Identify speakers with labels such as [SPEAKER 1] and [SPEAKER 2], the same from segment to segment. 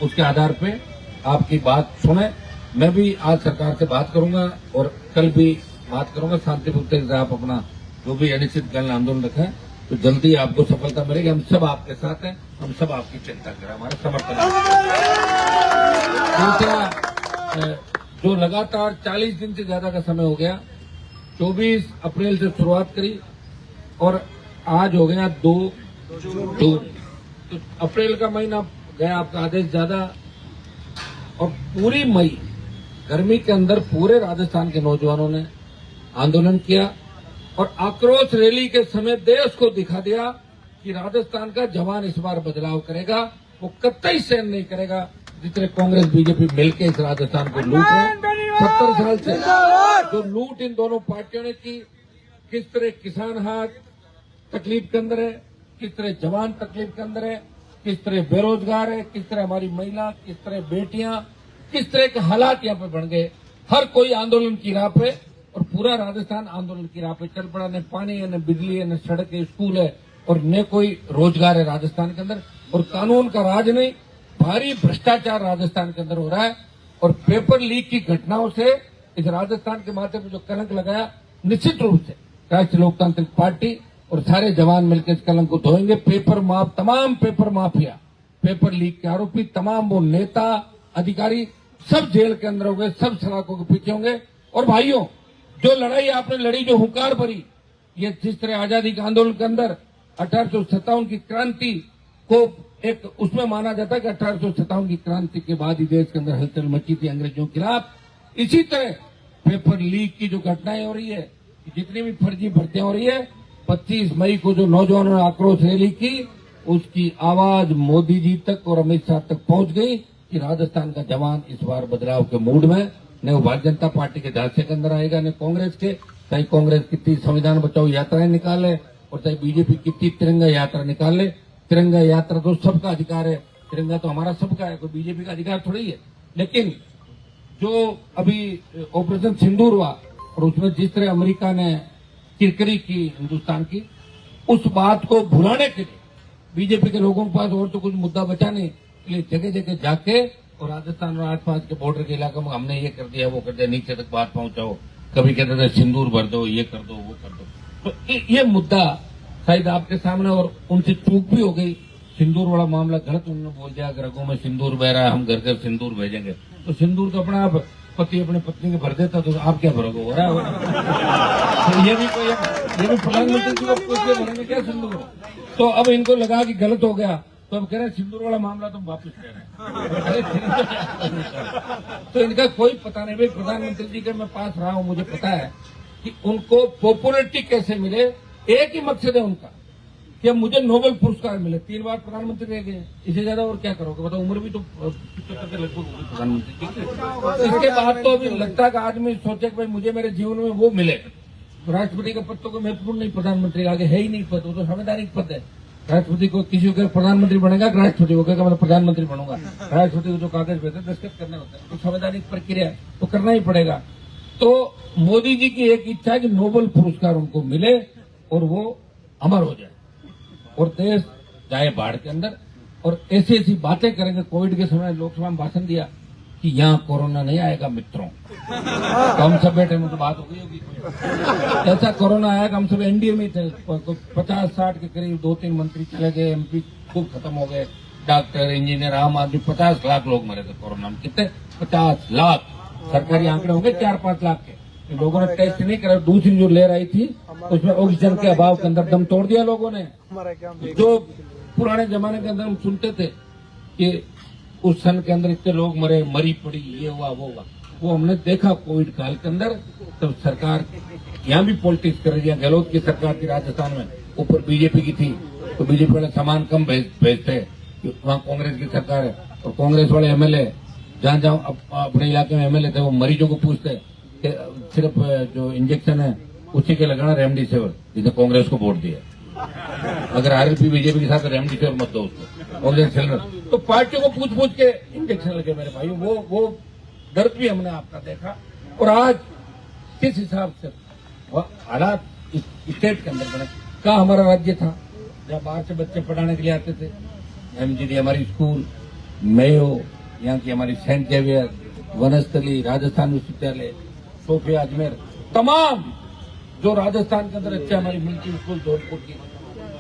[SPEAKER 1] उसके आधार पे आपकी बात सुने। मैं भी आज सरकार से बात करूंगा और कल भी बात करूंगा। शांतिपूर्ण से आप अपना जो भी अनिश्चितकालीन आंदोलन रखा है तो जल्दी आपको सफलता मिलेगी। हम सब आपके साथ हैं, हम सब आपकी चिंता करें, हमारा समर्थन है। दूसरा, जो लगातार 40 दिन से ज्यादा का समय हो गया, 24 अप्रैल से शुरुआत करी और आज हो गया 2 जून। तो अप्रैल का महीना गया, आपका आदेश ज्यादा, और पूरी मई गर्मी के अंदर पूरे राजस्थान के नौजवानों ने आंदोलन किया और आक्रोश रैली के समय देश को दिखा दिया कि राजस्थान का जवान इस बार बदलाव करेगा। वो कतई सहन नहीं करेगा जितने कांग्रेस बीजेपी मिलकर इस राजस्थान को लूट रहे। 70 साल से जो लूट इन दोनों पार्टियों ने की, किस तरह किसान हाथ तकलीफ के अंदर है, किस तरह जवान तकलीफ के अंदर है, किस तरह बेरोजगार है, किस तरह हमारी महिला, किस तरह बेटियां, किस तरह के हालात यहाँ पे बन गए। हर कोई आंदोलन की राह पे और पूरा राजस्थान आंदोलन की राह पे चल पड़ा। न पानी है, न बिजली है, न सड़क है, स्कूल है और न कोई रोजगार है राजस्थान के अंदर। और कानून का राज नहीं, भारी भ्रष्टाचार राजस्थान के अंदर हो रहा है। और पेपर लीक की घटनाओं से इस राजस्थान के माथे पर जो कलंक लगाया, निश्चित रूप से राष्ट्रीय लोकतांत्रिक पार्टी और सारे जवान मिलकर इस कलंक को धोएंगे। तमाम पेपर माफिया, पेपर लीक के आरोपी, तमाम वो नेता अधिकारी सब जेल के अंदर होंगे, सब सलाखों के पीछे होंगे। और भाइयों, जो लड़ाई आपने लड़ी, जो हुंकार भरी, ये जिस तरह आजादी के आंदोलन के अंदर 1857 की क्रांति को एक उसमें माना जाता है कि 1857 की क्रांति के बाद ही देश के अंदर हलचल मची थी अंग्रेजों के खिलाफ। इसी तरह पेपर लीक की जो घटनाएं हो रही है, जितनी भी फर्जी भर्तियां हो रही है, 25 मई को जो नौजवानों ने आक्रोश रैली की, उसकी आवाज मोदी जी तक और अमित शाह तक पहुंच गई कि राजस्थान का जवान इस बार बदलाव के मूड में, न वो भारतीय जनता पार्टी के झांसे के अंदर आएगा, न कांग्रेस के। चाहे कांग्रेस कितनी संविधान बचाओ यात्राएं निकाले और चाहे बीजेपी कितनी तिरंगा यात्रा निकाले, तिरंगा यात्रा तो सबका अधिकार है, तिरंगा तो हमारा सबका है, कोई बीजेपी का अधिकार थोड़ी है। लेकिन जो अभी ऑपरेशन सिंदूर हुआ और उसमें जिस तरह अमेरिका ने किरकिरी की हिंदुस्तान की, उस बात को भुलाने के लिए बीजेपी के लोगों के पास और तो कुछ मुद्दा बचा नहीं, इसलिए जगह जगह जाके और राजस्थान और आसपास के बॉर्डर के इलाकों में हमने ये कर दिया, वो कर दिया, नीचे तक बात पहुंचाओ। कभी कहते थे सिंदूर भर दो, ये कर दो, वो कर दो। तो ये मुद्दा शायद आपके सामने, और उनसे चूक भी हो गई। सिंदूर वाला मामला गलत उन्होंने बोल दिया, रगों में सिंदूर बह रहा है, हम घर घर सिंदूर भेजेंगे। तो सिंदूर तो अपना आप पति अपने पत्नी के भर देता, तो आप क्या भरोगे? हो रहा है तो ये भी प्रधानमंत्री जी को पूछ के भरेंगे क्या सिंदूर? तो अब इनको लगा कि गलत हो गया, तो अब कह रहे हैं सिंदूर वाला मामला तुम वापस ले रहे हैं। तो इनका कोई पता नहीं। भाई प्रधानमंत्री जी के मैं पास रहा हूं, मुझे पता है कि उनको पॉपुलरिटी कैसे मिले। एक ही मकसद है उनका कि मुझे नोबेल पुरस्कार मिले। 3 बार प्रधानमंत्री रह गए, इससे ज्यादा और क्या करोगे? बताओ, उम्र भी तो 75 के लगभग होगी प्रधानमंत्री की। इसके बाद तो अभी लगता है कि आदमी सोचे कि भाई मुझे मेरे जीवन में वो मिले। राष्ट्रपति का पद तो कोई महत्वपूर्ण नहीं, प्रधानमंत्री आगे है ही नहीं पद, वो तो संवैधानिक पद है। राष्ट्रपति को किसी को प्रधानमंत्री बनेगा, राष्ट्रपति को कहेगा मैं प्रधानमंत्री बनूंगा। राष्ट्रपति को जो कागज भेजते दस्तखत करना होता है, तो संवैधानिक प्रक्रिया तो करना ही पड़ेगा। तो मोदी जी की एक इच्छा है कि नोबेल पुरस्कार उनको मिले और वो अमर हो जाए और देश जाए बाढ़ के अंदर। और ऐसी ऐसी बातें करेंगे। कोविड के समय लोकसभा में भाषण दिया कि यहाँ कोरोना नहीं आएगा मित्रों। तो हम सब बैठे में तो बात हो गई होगी, ऐसा कोरोना आएगा। हम सब एनडीए में थे, 50-60 के करीब 2-3 मंत्री चले गए, एमपी खूब खत्म हो गए, डॉक्टर, इंजीनियर, आम आदमी 50 लाख लोग मरे थे कोरोना में। कितने? 50 लाख। सरकारी आंकड़े होंगे 4-5 लाख के। लोगों ने टेस्ट नहीं करा। दूसरी जो लहर आई थी उसमें ऑक्सीजन के अभाव के अंदर दम तोड़ दिया लोगों ने। जो पुराने जमाने के अंदर हम सुनते थे कि उस सन के अंदर इतने लोग मरे, मरी पड़ी, ये हुआ वो हुआ, वो हमने देखा कोविड काल के अंदर। तब सरकार यहाँ भी पॉलिटिक्स कर रही है। गहलोत की सरकार थी राजस्थान में, ऊपर बीजेपी की थी, तो बीजेपी वाले सामान कम भेजते, वहाँ कांग्रेस की सरकार है। और कांग्रेस वाले एमएलए जहाँ जहाँ अपने इलाके में एमएलए थे, वो मरीजों को पूछते कि सिर्फ जो इंजेक्शन है उसी के लगाना, रेमडेसिविर, जिसने कांग्रेस को वोट दिया। अगर आरएलपी बीजेपी के साथ रेमडेसिविर मत दो उसको, ऑक्सीजन सिलेंडर। तो पार्टियों को पूछ के इंजेक्शन लगे मेरे भाई। वो दर्द भी हमने आपका देखा। और आज किस हिसाब से हालात स्टेट के अंदर बने। क्या हमारा राज्य था जब बाहर से बच्चे पढ़ाने के लिए आते थे, एमजीडी हमारी स्कूल, मेयो, यहाँ की हमारी सेंट जेवियर, वनस्थली, राजस्थान विश्वविद्यालय, सोफिया अजमेर, तमाम जो राजस्थान के अंदर अच्छे हमारी मिलिट्री स्कूल, धौलपुर की,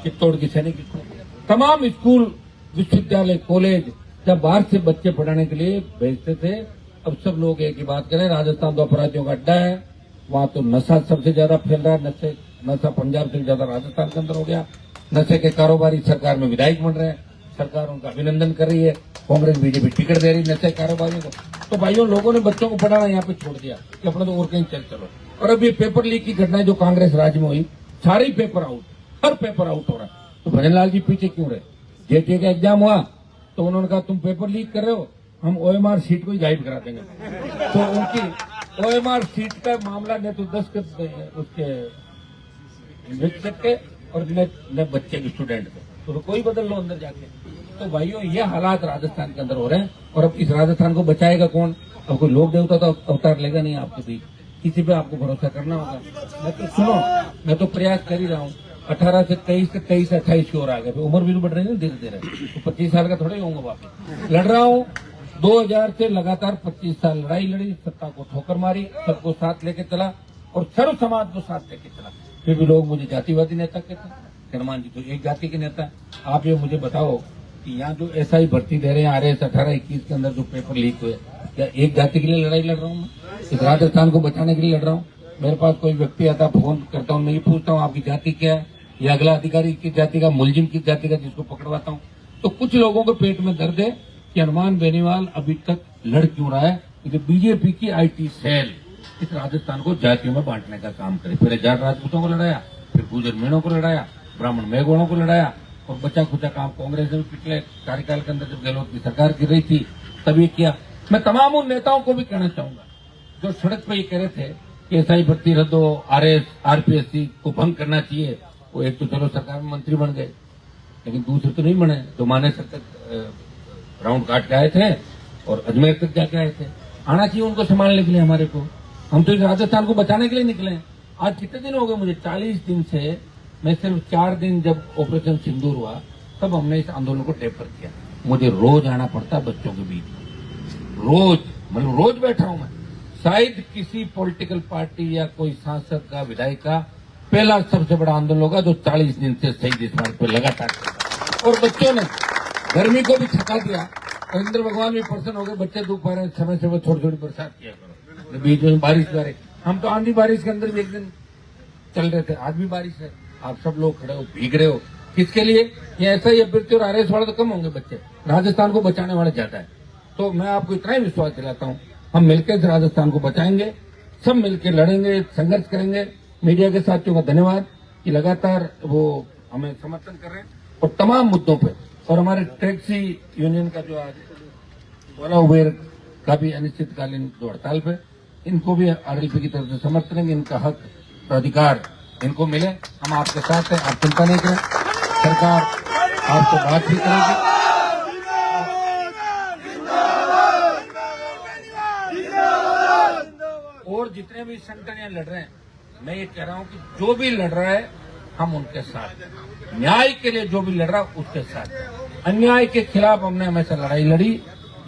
[SPEAKER 1] चित्तौड़ की सैनिक स्कूल, तमाम स्कूल, विश्वविद्यालय, कॉलेज जब बाहर से बच्चे पढ़ाने के लिए भेजते थे, अब सब लोग एक ही बात करें, राजस्थान तो अपराधियों का अड्डा है, वहां तो नशा सबसे ज्यादा फैल रहा है, नशा पंजाब से ज्यादा राजस्थान के अंदर हो गया, नशे के कारोबारी सरकार में विधायक बन रहे हैं, सरकार उनका अभिनंदन कर रही है, कांग्रेस बीजेपी टिकट दे रही है नशे कारोबारियों को। तो भाइयों, लोगों ने बच्चों को पढ़ाना यहाँ पे छोड़ दिया कि अपना तो और कहीं चलो। और अब ये पेपर लीक की घटना जो कांग्रेस राज्य में हुई, सारे ही पेपर आउट, हर पेपर आउट हो रहा है। तो भजन लाल जी पीछे क्यों रहे? जेटीए का एग्जाम हुआ तो उन्होंने कहा तुम पेपर लीक कर रहे हो, हम ओएमआर सीट को ही गायब करा देंगे। तो उनकी ओएमआर सीट का मामला ने तो 10 उसके शिक्षक के और न बच्चे के स्टूडेंट के, तो कोई बदल लो अंदर जाके। तो भाइयों, ये हालात राजस्थान के अंदर हो रहे हैं और अब इस राजस्थान को बचाएगा कौन? अब कोई लोक देवता तो अवतार लेगा नहीं आपके बीच, किसी पे आपको भरोसा करना होगा। मैं तो सुनो, मैं तो प्रयास कर ही रहा हूँ, 18 से 23 से 23 से 28 की ओर आ गए, उम्र भी बढ़ रही है धीरे धीरे, तो 25 साल का थोड़ा ही होऊंगा वापिस। लड़ रहा हूँ 2000 से लगातार 25 साल लड़ाई लड़ी, सत्ता को ठोकर मारी, सबको साथ लेके चला और सर्व समाज को साथ लेके चला। फिर भी लोग मुझे जातिवादी नेता कहते हैं। हनुमान जी तो एक जाति के नेता। आप ये मुझे बताओ कि यहाँ जो ऐसा ही भर्ती दे रहे हैं RS 18-21 के अंदर जो पेपर लीक हुए, क्या एक जाति के लिए लड़ाई लड़ रहा हूँ मैं? इस राजस्थान को बचाने के लिए लड़ रहा हूँ। मेरे पास कोई व्यक्ति आता, फोन करता हूँ, मैं ये पूछता हूँ आपकी जाति क्या है, या अगला अधिकारी की जाति का, मुलजिम की जाति का, जिसको पकड़वाता हूँ। तो कुछ लोगों के पेट में दर्द है कि हनुमान बेनीवाल अभी तक लड़ क्यों रहा है, क्योंकि बीजेपी की IT सेल इस राजस्थान को जातियों में बांटने का काम करे। पहले जाट राजपूतों को लड़ाया, फिर गुजर मीणों को लड़ाया, ब्राह्मण मेघोड़ों को लड़ाया, और बचा खुचा काम कांग्रेस ने पिछले कार्यकाल के अंदर जब गहलोत की सरकार गिर रही थी तभी किया। मैं तमाम उन नेताओं को भी कहना चाहूंगा जो सड़क पर ये कह रहे थे कि SI भर्ती रद्द हो, RS RPSC को भंग करना चाहिए, वो एक तो चलो सरकार में मंत्री बन गए, लेकिन दूसरे तो नहीं बने। जो माने तक राउंड काट के आए थे और अजमेर तक जाके आए थे। आना चाहिए उनको संभालने के लिए हमारे को। हम तो इस राजस्थान को बचाने के लिए निकले हैं। आज कितने दिन हो गए मुझे? 40 दिन से। मैं सिर्फ 4 दिन जब ऑपरेशन सिंदूर हुआ तब हमने इस आंदोलन को टेपर किया। मुझे रोज आना पड़ता बच्चों के बीच, रोज, मतलब रोज बैठा हूं मैं। शायद किसी पॉलिटिकल पार्टी या कोई सांसद का, विधायक का पहला सबसे बड़ा आंदोलन होगा जो 40 दिन से शहीद स्मारक पे लगातार। और बच्चों ने गर्मी को भी थका दिया और इंद्र भगवान भी प्रसन्न हो गए। बच्चे दोपहर समय से वो थोड़ी थोड़ी बरसात किया करो, बीच में बारिश करे। हम तो आंधी बारिश के अंदर भी एक दिन चल रहे थे, आज भी बारिश है। आप सब लोग खड़े हो, भीग रहे हो, किसके लिए? ये ऐसा ही अभ्यर्थी और RS वाले तो कम होंगे बच्चे, राजस्थान को बचाने वाले ज्यादा है। तो मैं आपको इतना ही विश्वास दिलाता हूँ, हम मिलकर इस राजस्थान को बचाएंगे, सब मिलकर लड़ेंगे, संघर्ष करेंगे। मीडिया के साथियों का धन्यवाद कि लगातार वो हमें समर्थन कर रहे हैं और तमाम मुद्दों पे। और हमारे टैक्सी यूनियन का जो आज ओला उबेर का भी अनिश्चितकालीन जो हड़ताल पे, इनको भी RLP की तरफ से समर्थन देंगे। इनका हक, अधिकार इनको मिले। हम आपके साथ हैं, आप चिंता नहीं करें, सरकार आपसे बात भी करेगी। और जितने भी संगठन यहाँ लड़ रहे हैं, मैं ये कह रहा हूँ कि जो भी लड़ रहा है हम उनके साथ, न्याय के लिए जो भी लड़ रहा है उसके साथ। अन्याय के खिलाफ हमने हमेशा लड़ाई लड़ी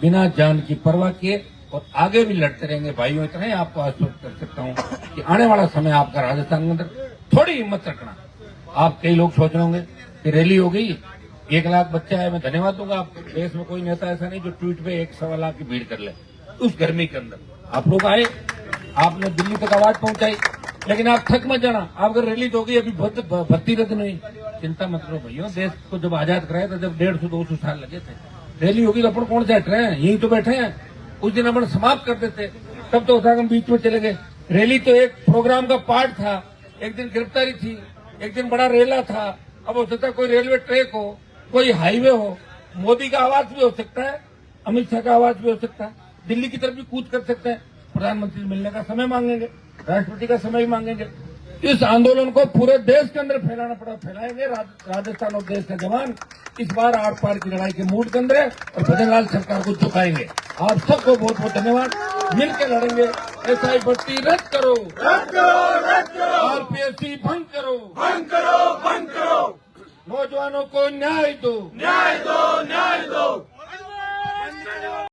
[SPEAKER 1] बिना जान की परवाह किए और आगे भी लड़ते रहेंगे। भाइयों, इतना ही आपको आश्वस्त कर सकता हूँ कि आने वाला समय आपका राजस्थान के अंदर थोड़ी हिम्मत रखना। आप कई लोग सोच रहे होंगे कि रैली हो गई, 1 लाख बच्चा है। मैं धन्यवाद दूंगा। आप देश में कोई नेता ऐसा नहीं जो ट्वीट पे 1-1.25 लाख की भीड़ कर ले। उस गर्मी के अंदर आप लोग आए, आपने दिल्ली तक आवाज पहुंचाई, लेकिन आप थक मत जाना। आप अगर रैली तो हो गई, अभी भर्ती रद्द नहीं, चिंता मत करो भैया। देश को जब आजाद कराया था, जब 150-200 साल लगे थे, रैली होगी तो अपन कौन से हट रहे हैं? यही तो बैठे हैं। उस दिन अपन समाप्त कर देते, तब तो होता हम बीच में चले गए। रैली तो एक प्रोग्राम का पार्ट था। एक दिन गिरफ्तारी थी, एक दिन बड़ा रेला था। अब हो सकता है कोई रेलवे ट्रैक हो, कोई हाईवे हो, मोदी का आवाज भी हो सकता है, अमित शाह का आवाज भी हो सकता है, दिल्ली की तरफ भी कूच कर सकते हैं। प्रधानमंत्री मिलने का समय मांगेंगे, राष्ट्रपति का समय मांगेंगे। इस आंदोलन को पूरे देश के अंदर फैलाना पड़ा, फैलाएंगे। राजस्थान और देश का जवान इस बार आर पार की लड़ाई के मूड के अंदर है और भजनलाल सरकार को झुकाएंगे। आप सबको बहुत बहुत धन्यवाद। मिलकर लड़ेंगे। SI भर्ती रद्द करो, RPSC भंग करो, नौजवानों को न्याय दो, न्याय दो, न्याय दो।